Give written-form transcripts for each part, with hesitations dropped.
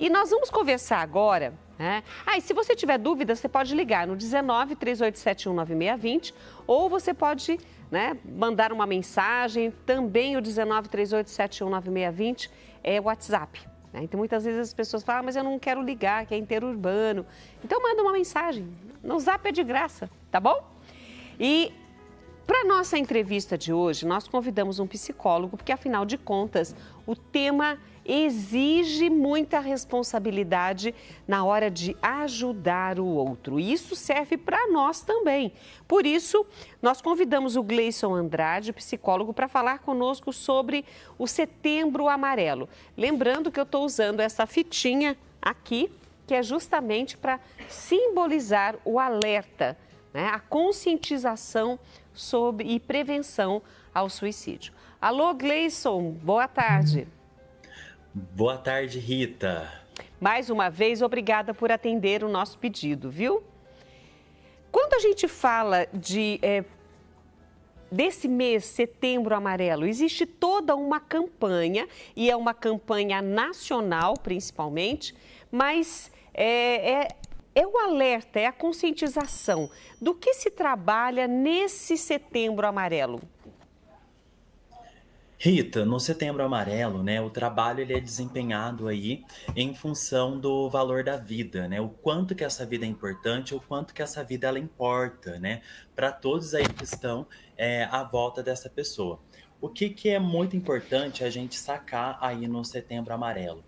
E nós vamos conversar agora, né? E se você tiver dúvida, você pode ligar no 19 3871 9620 ou você pode, né, mandar uma mensagem, também o 19 3871 9620 é o WhatsApp. Né? Então, muitas vezes as pessoas falam, mas eu não quero ligar, que é interurbano. Então, manda uma mensagem. No Zap é de graça, tá bom? E para nossa entrevista de hoje, nós convidamos um psicólogo, porque afinal de contas, o tema exige muita responsabilidade na hora de ajudar o outro. E isso serve para nós também. Por isso, nós convidamos o Gleison Andrade, psicólogo, para falar conosco sobre o Setembro Amarelo. Lembrando que eu estou usando essa fitinha aqui, que é justamente para simbolizar o alerta, né? A conscientização sobre e prevenção ao suicídio. Alô, Gleison, boa tarde. Boa tarde, Rita. Mais uma vez, obrigada por atender o nosso pedido, viu? Quando a gente fala desse mês, Setembro Amarelo, existe toda uma campanha, e é uma campanha nacional, principalmente, mas é o alerta, é a conscientização. Do que se trabalha nesse Setembro Amarelo? Rita, no Setembro Amarelo, né, o trabalho ele é desempenhado aí em função do valor da vida, né? O quanto que essa vida é importante, o quanto que essa vida ela importa, né? Para todos aí que estão à volta dessa pessoa. O que que é muito importante a gente sacar aí no Setembro Amarelo?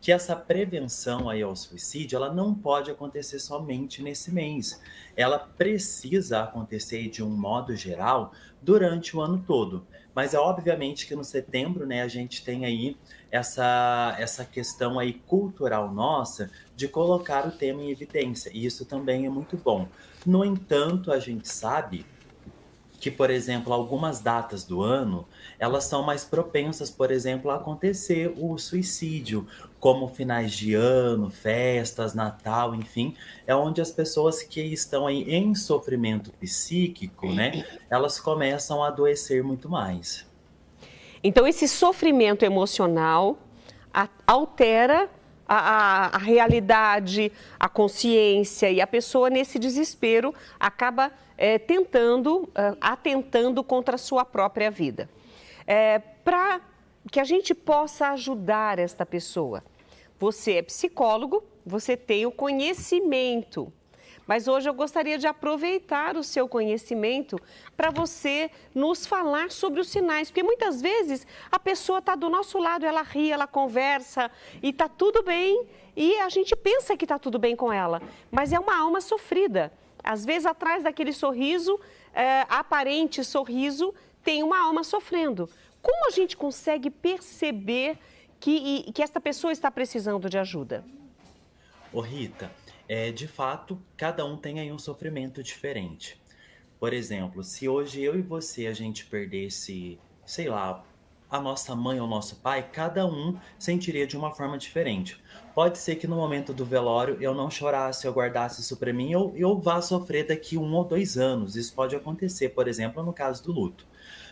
Que essa prevenção aí ao suicídio, ela não pode acontecer somente nesse mês. Ela precisa acontecer de um modo geral durante o ano todo. Mas é obviamente que no setembro, né, a gente tem aí essa questão aí cultural nossa de colocar o tema em evidência. E isso também é muito bom. No entanto, a gente sabe que, por exemplo, algumas datas do ano, elas são mais propensas, por exemplo, a acontecer o suicídio, como finais de ano, festas, Natal, enfim, é onde as pessoas que estão aí em sofrimento psíquico, né, elas começam a adoecer muito mais. Então, esse sofrimento emocional altera a realidade, a consciência, e a pessoa, nesse desespero, acaba atentando contra a sua própria vida. Para que a gente possa ajudar esta pessoa, você é psicólogo, você tem o conhecimento. Mas hoje eu gostaria de aproveitar o seu conhecimento para você nos falar sobre os sinais, porque muitas vezes a pessoa está do nosso lado, ela ri, ela conversa e está tudo bem, e a gente pensa que está tudo bem com ela, mas é uma alma sofrida. Às vezes, atrás daquele sorriso, aparente sorriso, tem uma alma sofrendo. Como a gente consegue perceber que esta pessoa está precisando de ajuda? Ô Rita, de fato, cada um tem aí um sofrimento diferente. Por exemplo, se hoje eu e você a gente perdesse, sei lá, a nossa mãe ou nosso pai, cada um sentiria de uma forma diferente. Pode ser que no momento do velório eu não chorasse, eu guardasse isso para mim, ou eu vá sofrer daqui 1 ou 2 anos. Isso pode acontecer, por exemplo, no caso do luto.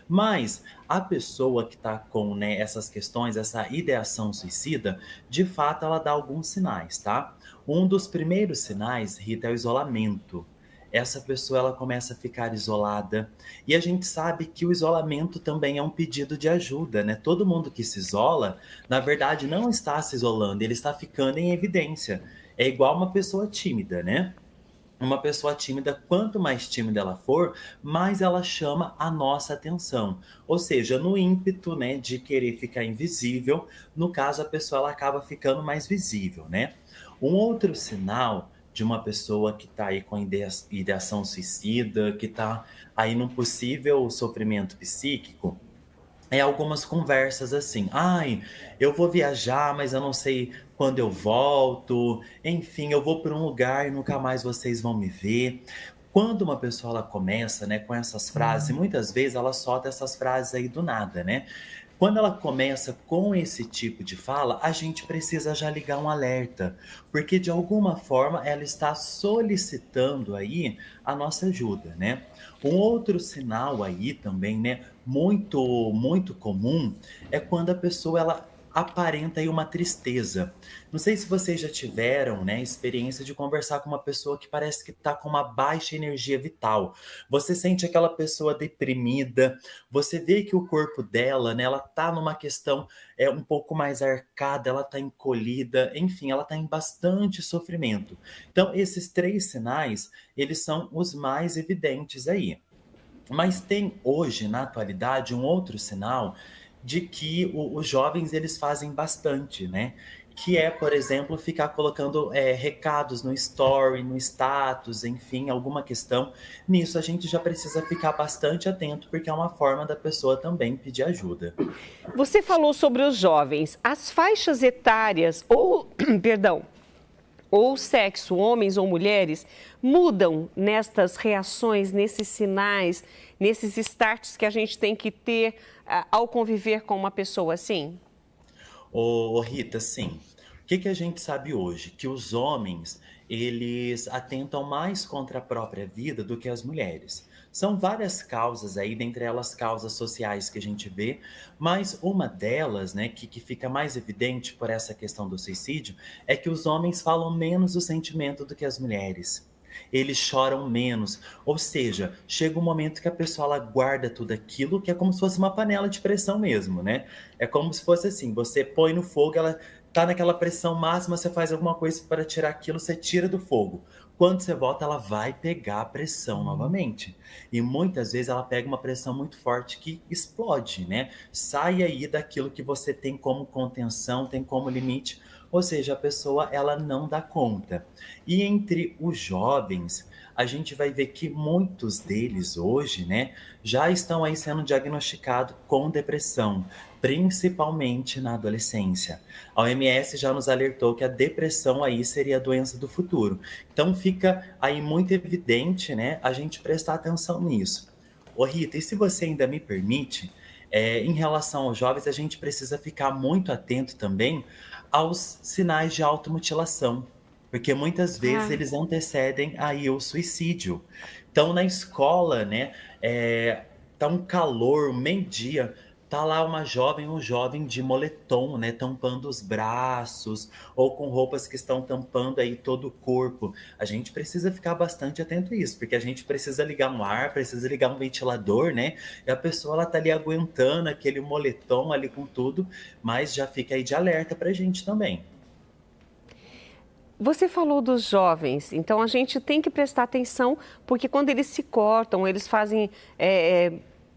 Mas a pessoa que está com, né, essas questões, essa ideação suicida, de fato ela dá alguns sinais, tá? Um dos primeiros sinais, Rita, é o isolamento. Essa pessoa ela começa a ficar isolada e a gente sabe que o isolamento também é um pedido de ajuda, né? Todo mundo que se isola, na verdade, não está se isolando, ele está ficando em evidência. É igual uma pessoa tímida, né? Uma pessoa tímida, quanto mais tímida ela for, mais ela chama a nossa atenção. Ou seja, no ímpeto, né, de querer ficar invisível, no caso a pessoa ela acaba ficando mais visível, né? Um outro sinal de uma pessoa que está aí com ideação suicida, que está aí num possível sofrimento psíquico, algumas conversas assim: "Ai, eu vou viajar, mas eu não sei quando eu volto. Enfim, eu vou para um lugar e nunca mais vocês vão me ver". Quando uma pessoa ela começa, né, com essas frases, e muitas vezes ela solta essas frases aí do nada, né. Quando ela começa com esse tipo de fala, a gente precisa já ligar um alerta, porque de alguma forma ela está solicitando aí a nossa ajuda, né. Um outro sinal aí também, né, muito comum, é quando a pessoa ela aparenta aí uma tristeza. Não sei se vocês já tiveram, né, experiência de conversar com uma pessoa que parece que está com uma baixa energia vital. Você sente aquela pessoa deprimida, você vê que o corpo dela, né, ela tá numa questão um pouco mais arcada, ela tá encolhida, enfim, ela tá em bastante sofrimento. Então, esses três sinais, eles são os mais evidentes aí. Mas tem hoje, na atualidade, um outro sinal de que os jovens eles fazem bastante, né? Que é, por exemplo, ficar colocando recados no story, no status, enfim, alguma questão. Nisso a gente já precisa ficar bastante atento, porque é uma forma da pessoa também pedir ajuda. Você falou sobre os jovens. As faixas etárias, ou, perdão, ou sexo, homens ou mulheres, mudam nestas reações, nesses sinais, nesses starts que a gente tem que ter ao conviver com uma pessoa assim? Ô Rita, sim. O que que a gente sabe hoje? Que os homens, eles atentam mais contra a própria vida do que as mulheres. São várias causas aí, dentre elas causas sociais que a gente vê, mas uma delas, né, que fica mais evidente por essa questão do suicídio, é que os homens falam menos o sentimento do que as mulheres. Eles choram menos, ou seja, chega um momento que a pessoa ela guarda tudo aquilo, que é como se fosse uma panela de pressão mesmo, né? É como se fosse assim, você põe no fogo, ela tá naquela pressão máxima, você faz alguma coisa para tirar aquilo, você tira do fogo. Quando você volta, ela vai pegar a pressão novamente. E muitas vezes ela pega uma pressão muito forte que explode, né? Sai aí daquilo que você tem como contenção, tem como limite, ou seja, a pessoa ela não dá conta. E entre os jovens, a gente vai ver que muitos deles hoje, né, já estão aí sendo diagnosticados com depressão, principalmente na adolescência. A OMS já nos alertou que a depressão aí seria a doença do futuro. Então fica aí muito evidente, né, a gente prestar atenção nisso. Ô Rita, e se você ainda me permite, em relação aos jovens, a gente precisa ficar muito atento também aos sinais de automutilação, porque muitas vezes Ah, eles antecedem aí o suicídio. Então, na escola, né, tá um calor, um meio-dia, tá lá uma jovem, um jovem de moletom, né, tampando os braços, ou com roupas que estão tampando aí todo o corpo. A gente precisa ficar bastante atento a isso, porque a gente precisa ligar um ar, precisa ligar um ventilador, né, e a pessoa, ela tá ali aguentando aquele moletom ali com tudo, mas já fica aí de alerta pra gente também. você falou dos jovens, então a gente tem que prestar atenção, porque quando eles se cortam, eles fazem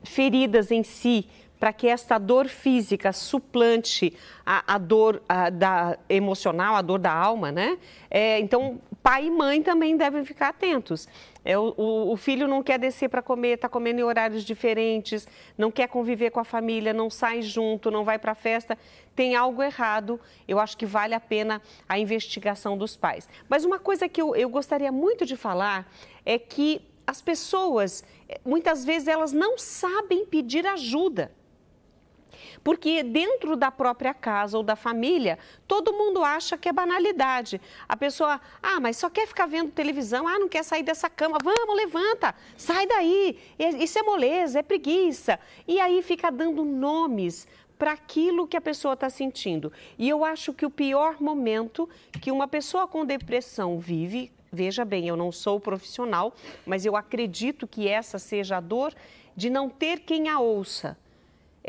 feridas em si, para que esta dor física suplante a dor da emocional, a dor da alma, né? Então, pai e mãe também devem ficar atentos. O filho não quer descer para comer, está comendo em horários diferentes, não quer conviver com a família, não sai junto, não vai para a festa, tem algo errado. Eu acho que vale a pena a investigação dos pais. Mas uma coisa que eu gostaria muito de falar é que as pessoas, muitas vezes, elas não sabem pedir ajuda. Porque dentro da própria casa ou da família, todo mundo acha que é banalidade. A pessoa, mas só quer ficar vendo televisão, não quer sair dessa cama, vamos, levanta, sai daí, isso é moleza, é preguiça. E aí fica dando nomes para aquilo que a pessoa está sentindo. E eu acho que o pior momento que uma pessoa com depressão vive, veja bem, eu não sou profissional, mas eu acredito que essa seja a dor de não ter quem a ouça.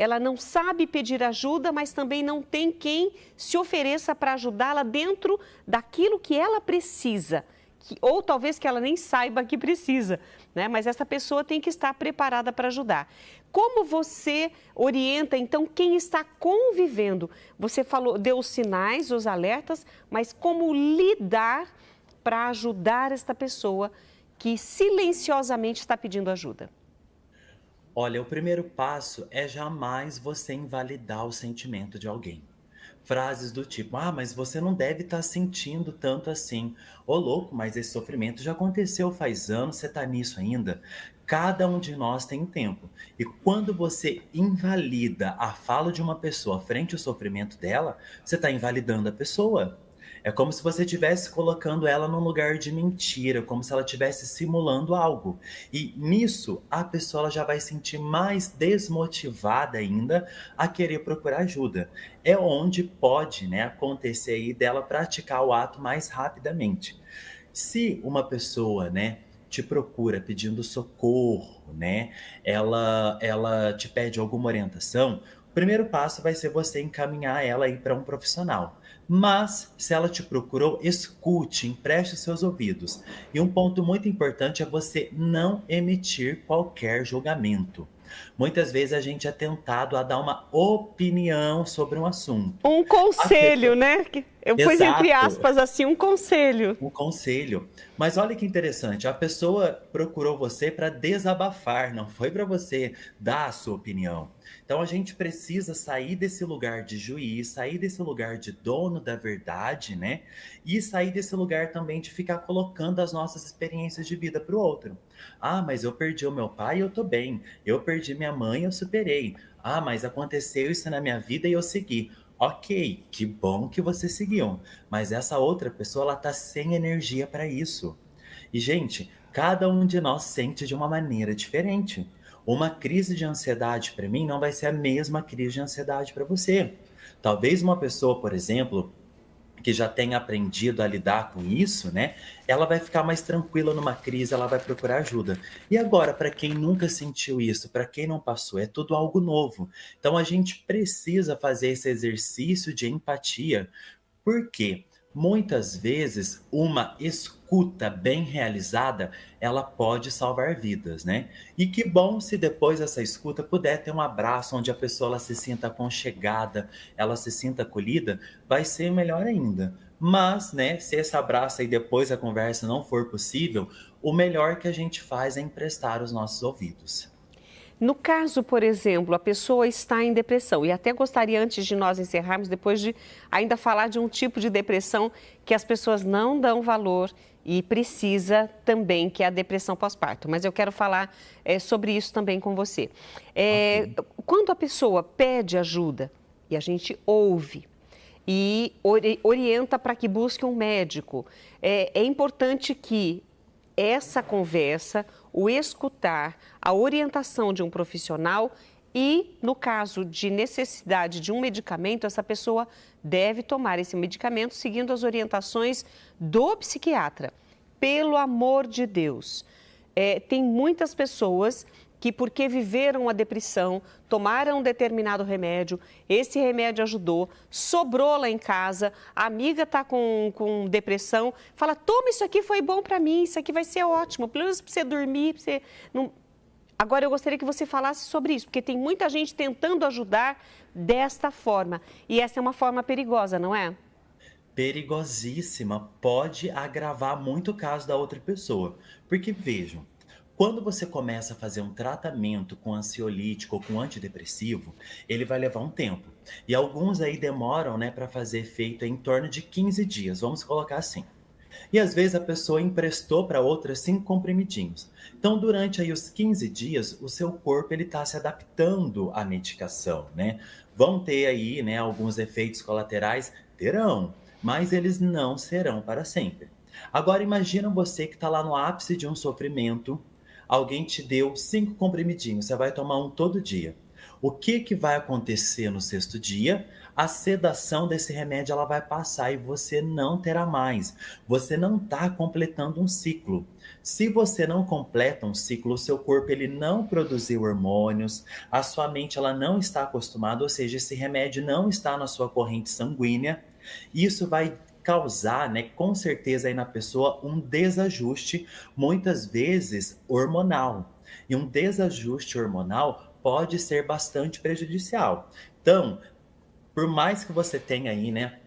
Ela não sabe pedir ajuda, mas também não tem quem se ofereça para ajudá-la dentro daquilo que ela precisa. Ou talvez que ela nem saiba que precisa, né? Mas essa pessoa tem que estar preparada para ajudar. Como você orienta, então, quem está convivendo? Você falou, deu os sinais, os alertas, mas como lidar para ajudar esta pessoa que silenciosamente está pedindo ajuda? Olha, o primeiro passo é jamais você invalidar o sentimento de alguém. Frases do tipo, mas você não deve estar sentindo tanto assim. Ô louco, mas esse sofrimento já aconteceu faz anos, você está nisso ainda? Cada um de nós tem um tempo. E quando você invalida a fala de uma pessoa frente ao sofrimento dela, você está invalidando a pessoa. É como se você estivesse colocando ela num lugar de mentira, como se ela estivesse simulando algo. E nisso, a pessoa ela já vai sentir mais desmotivada ainda a querer procurar ajuda. É onde pode, né, acontecer aí dela praticar o ato mais rapidamente. Se uma pessoa, né, te procura pedindo socorro, né, ela te pede alguma orientação, o primeiro passo vai ser você encaminhar ela aí para um profissional. Mas se ela te procurou, escute, empreste os seus ouvidos. E um ponto muito importante é você não emitir qualquer julgamento. Muitas vezes a gente é tentado a dar uma opinião sobre um assunto. Um A pessoa... conselho, né? Eu pus entre Exato. aspas assim, um conselho. Um conselho. Mas olha que interessante, a pessoa procurou você para desabafar, não foi para você dar a sua opinião. Então a gente precisa sair desse lugar de juiz, sair desse lugar de dono da verdade, né? E sair desse lugar também de ficar colocando as nossas experiências de vida para o outro. Ah, mas eu perdi o meu pai e eu tô bem. Eu perdi minha mãe e eu superei. Ah, mas aconteceu isso na minha vida e eu segui. Ok, que bom que você seguiu. Mas essa outra pessoa, ela tá sem energia para isso. E, gente, cada um de nós sente de uma maneira diferente. Uma crise de ansiedade para mim não vai ser a mesma crise de ansiedade para você. Talvez uma pessoa, por exemplo, que já tenha aprendido a lidar com isso, né? Ela vai ficar mais tranquila numa crise, ela vai procurar ajuda. E agora, para quem nunca sentiu isso, para quem não passou, é tudo algo novo. Então a gente precisa fazer esse exercício de empatia, porque muitas vezes uma escuta bem realizada, ela pode salvar vidas, né? E que bom se depois dessa escuta puder ter um abraço onde a pessoa ela se sinta aconchegada, ela se sinta acolhida, vai ser melhor ainda. Mas, né, se esse abraço aí depois da conversa não for possível, o melhor que a gente faz é emprestar os nossos ouvidos. No caso, por exemplo, a pessoa está em depressão, e até gostaria, antes de nós encerrarmos, depois de ainda falar de um tipo de depressão que as pessoas não dão valor e precisa também, que é a depressão pós-parto. Mas eu quero falar sobre isso também com você. Ok. Quando a pessoa pede ajuda e a gente ouve e orienta para que busque um médico, é importante que essa conversa, o escutar, a orientação de um profissional e, no caso de necessidade de um medicamento, essa pessoa deve tomar esse medicamento seguindo as orientações do psiquiatra. Pelo amor de Deus. Tem muitas pessoas que, porque viveram a depressão, tomaram um determinado remédio, esse remédio ajudou, sobrou lá em casa, a amiga está com depressão, fala, toma isso aqui, foi bom para mim, isso aqui vai ser ótimo, pelo menos para você dormir, pra você não... Agora, eu gostaria que você falasse sobre isso, porque tem muita gente tentando ajudar desta forma, e essa é uma forma perigosa, não é? Perigosíssima, pode agravar muito o caso da outra pessoa. Porque vejam, quando você começa a fazer um tratamento com ansiolítico ou com antidepressivo, ele vai levar um tempo. E alguns aí demoram, né, para fazer efeito em torno de 15 dias, vamos colocar assim. E às vezes a pessoa emprestou para outra 5 comprimidinhos. Então, durante aí os 15 dias, o seu corpo ele está se adaptando à medicação, né? Vão ter aí, né, alguns efeitos colaterais, terão, mas eles não serão para sempre. Agora imagina você que está lá no ápice de um sofrimento, alguém te deu 5 comprimidinhos, você vai tomar um todo dia. O que que vai acontecer no sexto dia? A sedação desse remédio ela vai passar e você não terá mais. Você não está completando um ciclo. Se você não completa um ciclo, o seu corpo ele não produziu hormônios, a sua mente ela não está acostumada, ou seja, esse remédio não está na sua corrente sanguínea. Isso vai causar, né, com certeza aí na pessoa um desajuste, muitas vezes hormonal. E um desajuste hormonal pode ser bastante prejudicial. Então, por mais que você tenha aí, né,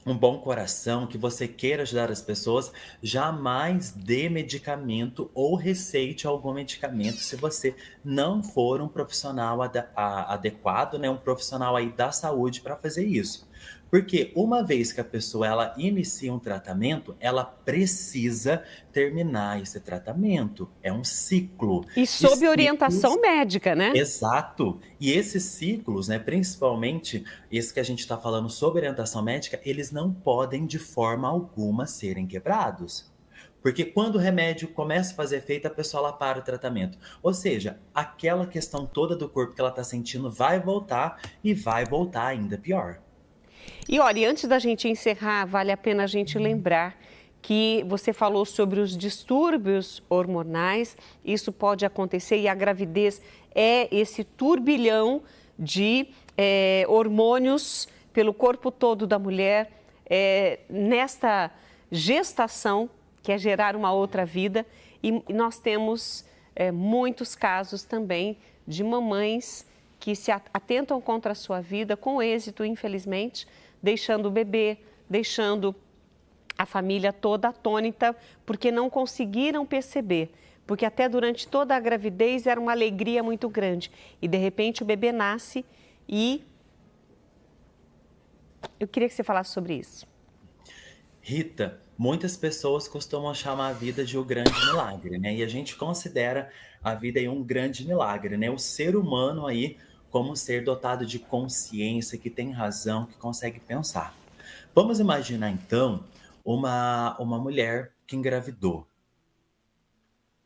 um bom coração, que você queira ajudar as pessoas, jamais dê medicamento ou receite algum medicamento se você não for um profissional adequado, né, um profissional aí da saúde para fazer isso. Porque uma vez que a pessoa ela inicia um tratamento, ela precisa terminar esse tratamento. É um ciclo. E E sob ciclos orientação médica, né? exato. E esses ciclos, né, principalmente esse que a gente está falando sobre orientação médica, eles não podem de forma alguma serem quebrados. Porque quando o remédio começa a fazer efeito, a pessoa ela para o tratamento. Ou seja, aquela questão toda do corpo que ela está sentindo vai voltar e vai voltar ainda pior. E olha, e antes da gente encerrar, vale a pena a gente lembrar que você falou sobre os distúrbios hormonais, isso pode acontecer e a gravidez é esse turbilhão de hormônios pelo corpo todo da mulher, nesta gestação, que é gerar uma outra vida, e nós temos muitos casos também de mamães que se atentam contra a sua vida com êxito, infelizmente, deixando o bebê, deixando a família toda atônita, porque não conseguiram perceber. Porque até durante toda a gravidez era uma alegria muito grande. E, de repente, o bebê nasce e... Eu queria que você falasse sobre isso. Rita, muitas pessoas costumam chamar a vida de o grande milagre, né? E a gente considera a vida aí um grande milagre, né? O ser humano aí como um ser dotado de consciência, que tem razão, que consegue pensar. Vamos imaginar então uma mulher que engravidou.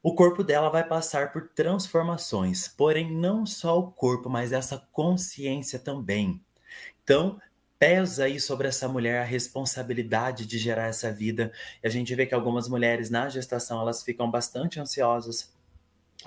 O corpo dela vai passar por transformações, porém não só o corpo, mas essa consciência também. Então, pesa aí sobre essa mulher a responsabilidade de gerar essa vida. E a gente vê que algumas mulheres na gestação, elas ficam bastante ansiosas,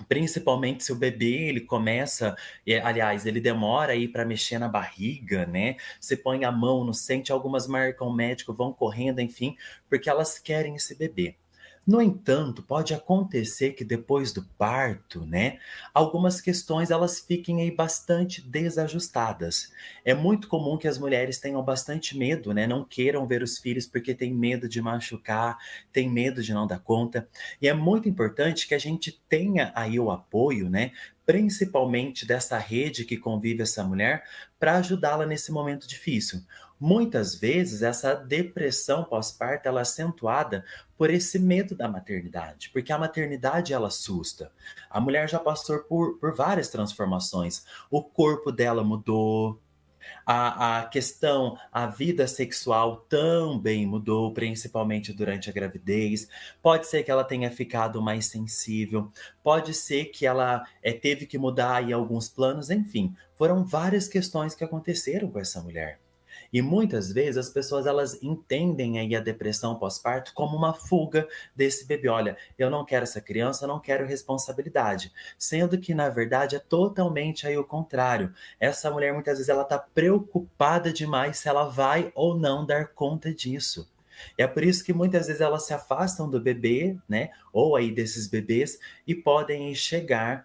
principalmente se o bebê ele começa, aliás, ele demora aí para mexer na barriga, né? Você põe a mão, não sente, algumas marcam o médico, vão correndo, enfim, porque elas querem esse bebê. No entanto, pode acontecer que depois do parto, né, algumas questões elas fiquem aí bastante desajustadas. É muito comum que as mulheres tenham bastante medo, né, não queiram ver os filhos porque tem medo de machucar, tem medo de não dar conta. E é muito importante que a gente tenha aí o apoio, né, principalmente dessa rede que convive essa mulher, para ajudá-la nesse momento difícil. Muitas vezes essa depressão pós-parto ela é acentuada por esse medo da maternidade, porque a maternidade ela assusta. A mulher já passou por várias transformações. O corpo dela mudou, a questão, a vida sexual também mudou, principalmente durante a gravidez. Pode ser que ela tenha ficado mais sensível, pode ser que ela teve que mudar aí alguns planos, enfim. Foram várias questões que aconteceram com essa mulher. E muitas vezes as pessoas elas entendem aí a depressão pós-parto como uma fuga desse bebê. Olha, eu não quero essa criança, eu não quero responsabilidade. Sendo que na verdade é totalmente aí o contrário. Essa mulher muitas vezes ela está preocupada demais se ela vai ou não dar conta disso. E é por isso que muitas vezes elas se afastam do bebê, né? Ou aí desses bebês e podem chegar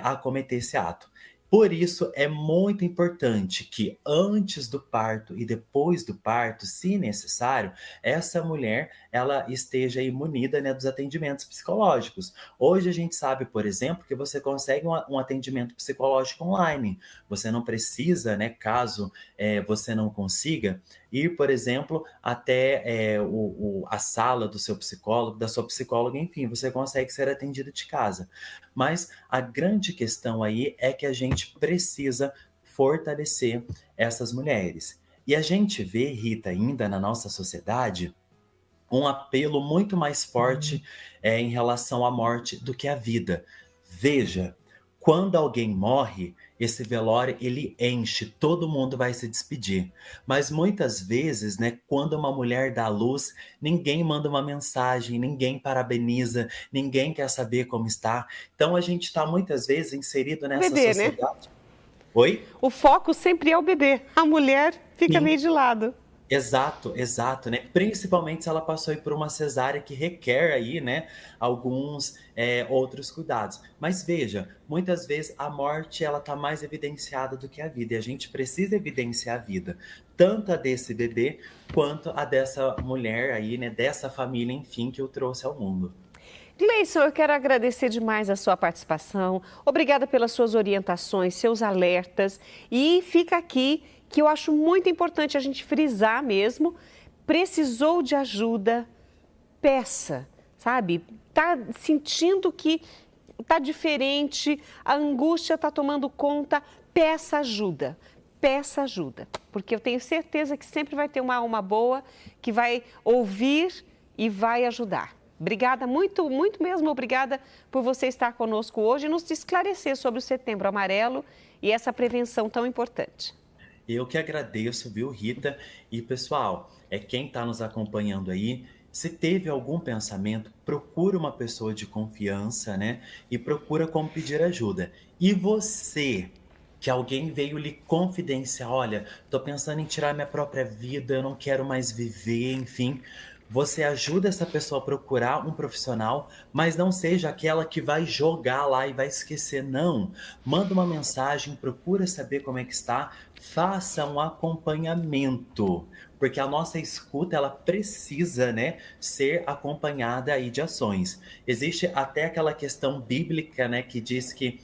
a cometer esse ato. Por isso, é muito importante que antes do parto e depois do parto, se necessário, essa mulher ela esteja aí munida, né, dos atendimentos psicológicos. Hoje a gente sabe, por exemplo, que você consegue um atendimento psicológico online. Você não precisa, né, caso você não consiga, ir, por exemplo, até a sala do seu psicólogo, da sua psicóloga, enfim, você consegue ser atendido de casa. Mas a grande questão aí é que a gente precisa fortalecer essas mulheres. E a gente vê, Rita, ainda na nossa sociedade, um apelo muito mais forte em relação à morte do que à vida. Veja, quando alguém morre, esse velório ele enche, todo mundo vai se despedir. Mas muitas vezes, né, quando uma mulher dá à luz, ninguém manda uma mensagem, ninguém parabeniza, ninguém quer saber como está. Então a gente está muitas vezes inserido O nessa bebê, né? sociedade. Oi? O foco sempre é o bebê. A mulher fica Sim. meio de lado. Exato, exato, né? Principalmente se ela passou aí por uma cesárea que requer aí, né, alguns outros cuidados. Mas veja, muitas vezes a morte ela tá mais evidenciada do que a vida. E a gente precisa evidenciar a vida, tanto a desse bebê quanto a dessa mulher aí, né, dessa família, enfim, que eu trouxe ao mundo. Gleison, eu quero agradecer demais a sua participação. Obrigada pelas suas orientações, seus alertas. E fica aqui que eu acho muito importante a gente frisar mesmo. Precisou de ajuda, peça, sabe? Tá sentindo que tá diferente, a angústia tá tomando conta, peça ajuda. Peça ajuda, porque eu tenho certeza que sempre vai ter uma alma boa que vai ouvir e vai ajudar. Obrigada, muito, muito mesmo obrigada por você estar conosco hoje e nos esclarecer sobre o Setembro Amarelo e essa prevenção tão importante. Eu que agradeço, viu, Rita? E pessoal, quem está nos acompanhando aí, se teve algum pensamento, procura uma pessoa de confiança, né? E procura como pedir ajuda. E você, que alguém veio lhe confidenciar, olha, tô pensando em tirar minha própria vida, eu não quero mais viver, enfim. Você ajuda essa pessoa a procurar um profissional, mas não seja aquela que vai jogar lá e vai esquecer, não. Manda uma mensagem, procura saber como é que está, faça um acompanhamento, porque a nossa escuta ela precisa, né, ser acompanhada aí de ações. Existe até aquela questão bíblica, né, que diz que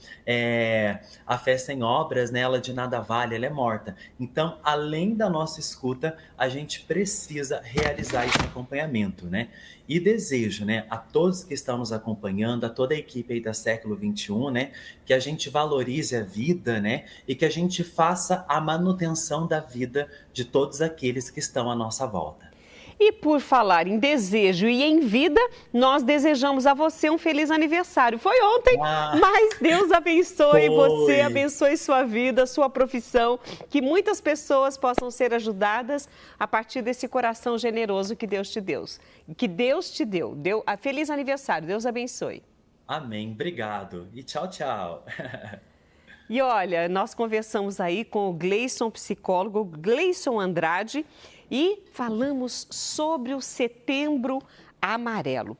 a fé sem obras, né, ela de nada vale, ela é morta. Então, além da nossa escuta, a gente precisa realizar esse acompanhamento, né? E desejo, né, a todos que estão nos acompanhando, a toda a equipe aí da Século XXI, né, que a gente valorize a vida, né, e que a gente faça a manutenção da vida de todos aqueles que estão à nossa volta. E por falar em desejo e em vida, nós desejamos a você um feliz aniversário. Foi ontem, mas Deus abençoe você, abençoe sua vida, sua profissão, que muitas pessoas possam ser ajudadas a partir desse coração generoso que Deus te deu. Que Deus te deu. Feliz aniversário, Deus abençoe. Amém, obrigado e tchau, tchau. E olha, nós conversamos aí com o Gleison, psicólogo, Gleison Andrade, e falamos sobre o Setembro Amarelo.